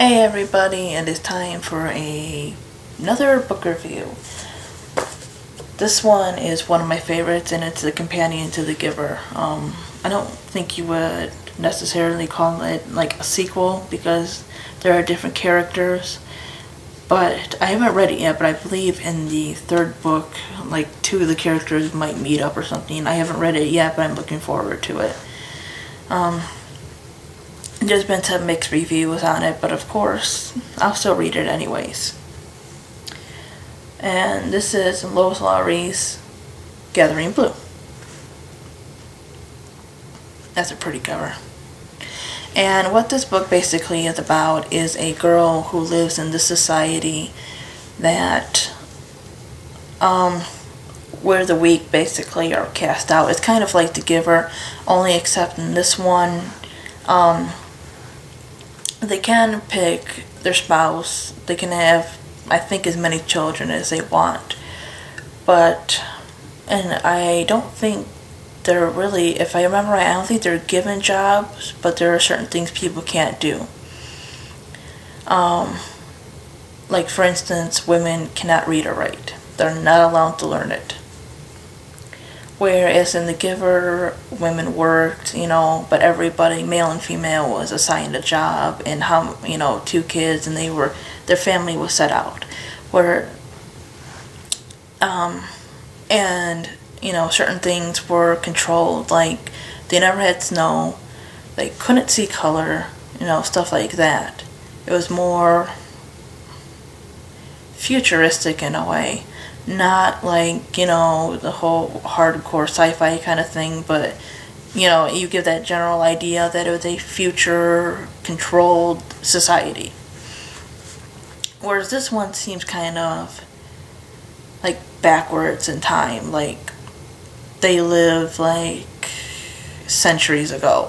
Hey everybody, it is time for another book review. This one is one of my favorites and it's a companion to The Giver. I don't think you would necessarily call it like a sequel because there are different characters, but I haven't read it yet, but I believe in the third book, like two of the characters might meet up or something. I haven't read it yet, but I'm looking forward to it. There's been some mixed reviews on it, but of course, I'll still read it anyways. And this is Lois Lowry's Gathering Blue. That's a pretty cover. And what this book basically is about is a girl who lives in this society that, where the weak basically are cast out. It's kind of like The Giver, only except in this one, they can pick their spouse. They can have, I think, as many children as they want. And I don't think they're really, if I remember right, I don't think they're given jobs, but there are certain things people can't do. Like, for instance, women cannot read or write. They're not allowed to learn it. Whereas in The Giver, women worked, but everybody, male and female, was assigned a job and two kids, and their family was set out. Certain things were controlled, like they never had snow, they couldn't see color, stuff like that. It was more futuristic in a way. Not like, the whole hardcore sci-fi kind of thing, but, you give that general idea that it was a future-controlled society. Whereas this one seems kind of, like, backwards in time. Like, they live, like, centuries ago,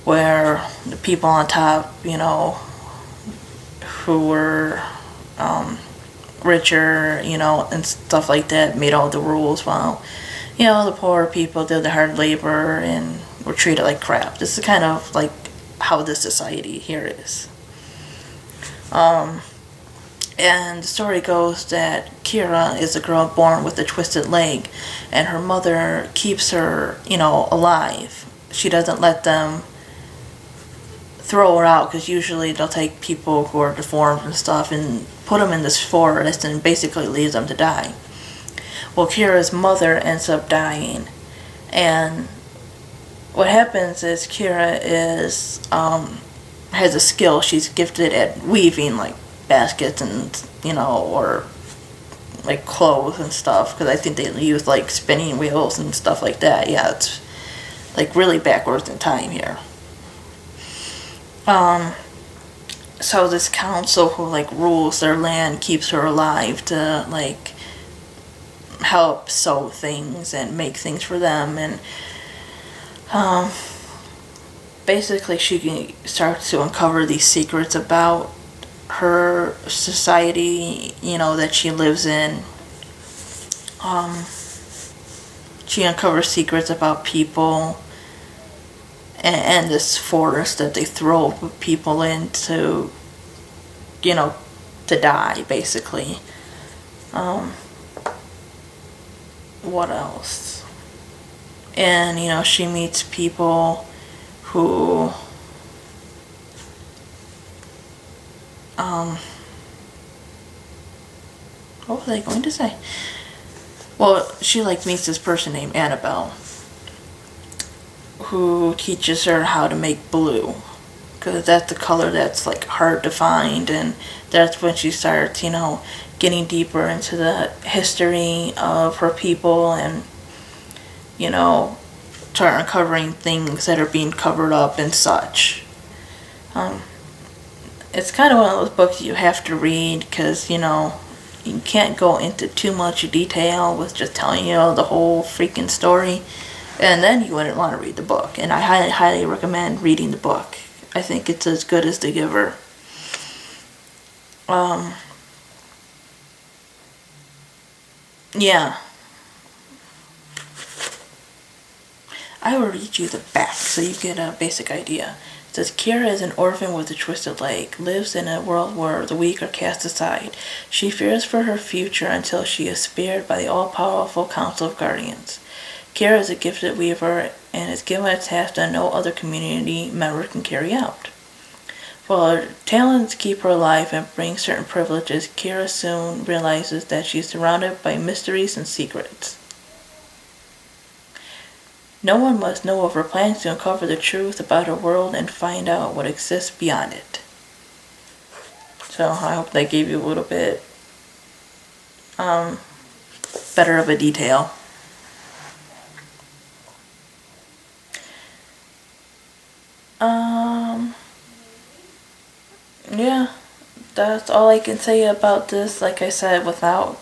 where the people on top, who were, richer, and stuff like that, made all the rules while, the poor people did the hard labor and were treated like crap. This is kind of like how this society here is. And the story goes that Kira is a girl born with a twisted leg, and her mother keeps her, alive. She doesn't let them throw her out, because usually they'll take people who are deformed and stuff and put them in this forest and basically leave them to die. Well, Kira's mother ends up dying, and what happens is Kira has a skill. She's gifted at weaving, like baskets and or like clothes and stuff, because I think they use like spinning wheels and stuff like that. Yeah, it's like really backwards in time here. So this council who like rules their land keeps her alive to like help sew things and make things for them, and basically she starts to uncover these secrets about her society, that she lives in. She uncovers secrets about people and this forest that they throw people into, to die, basically. What else? And, she meets people who, what was I going to say? Well, she, meets this person named Annabelle, who teaches her how to make blue, because that's the color that's like hard to find, and that's when she starts, getting deeper into the history of her people, and start uncovering things that are being covered up and such. It's kind of one of those books you have to read, because you can't go into too much detail with just telling you the whole freaking story. And then you wouldn't want to read the book. And I highly, highly recommend reading the book. I think it's as good as The Giver. Yeah. I will read you the back so you get a basic idea. It says Kira is an orphan with a twisted leg, lives in a world where the weak are cast aside. She fears for her future until she is spared by the all-powerful Council of Guardians. Kira is a gifted weaver and is given a task that no other community member can carry out. While her talents keep her alive and bring certain privileges, Kira soon realizes that she is surrounded by mysteries and secrets. No one must know of her plans to uncover the truth about her world and find out what exists beyond it. So I hope that gave you a little bit better of a detail. Yeah, that's all I can say about this. Like I said, without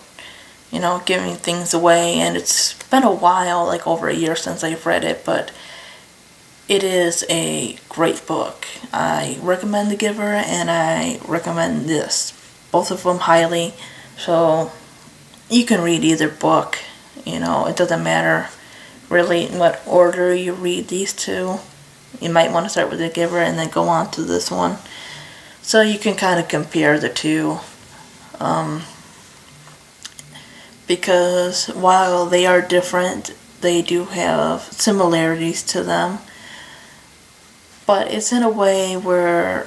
giving things away, and it's been a while, like over a year since I've read it, but it is a great book. I recommend The Giver and I recommend this, both of them highly. So you can read either book, it doesn't matter really in what order you read these two. You might want to start with The Giver and then go on to this one. So you can kind of compare the two. Because while they are different, they do have similarities to them. But it's in a way where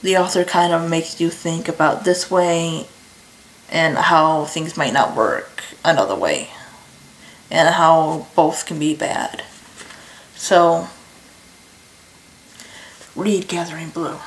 the author kind of makes you think about this way and how things might not work another way. And how both can be bad. So, read Gathering Blue.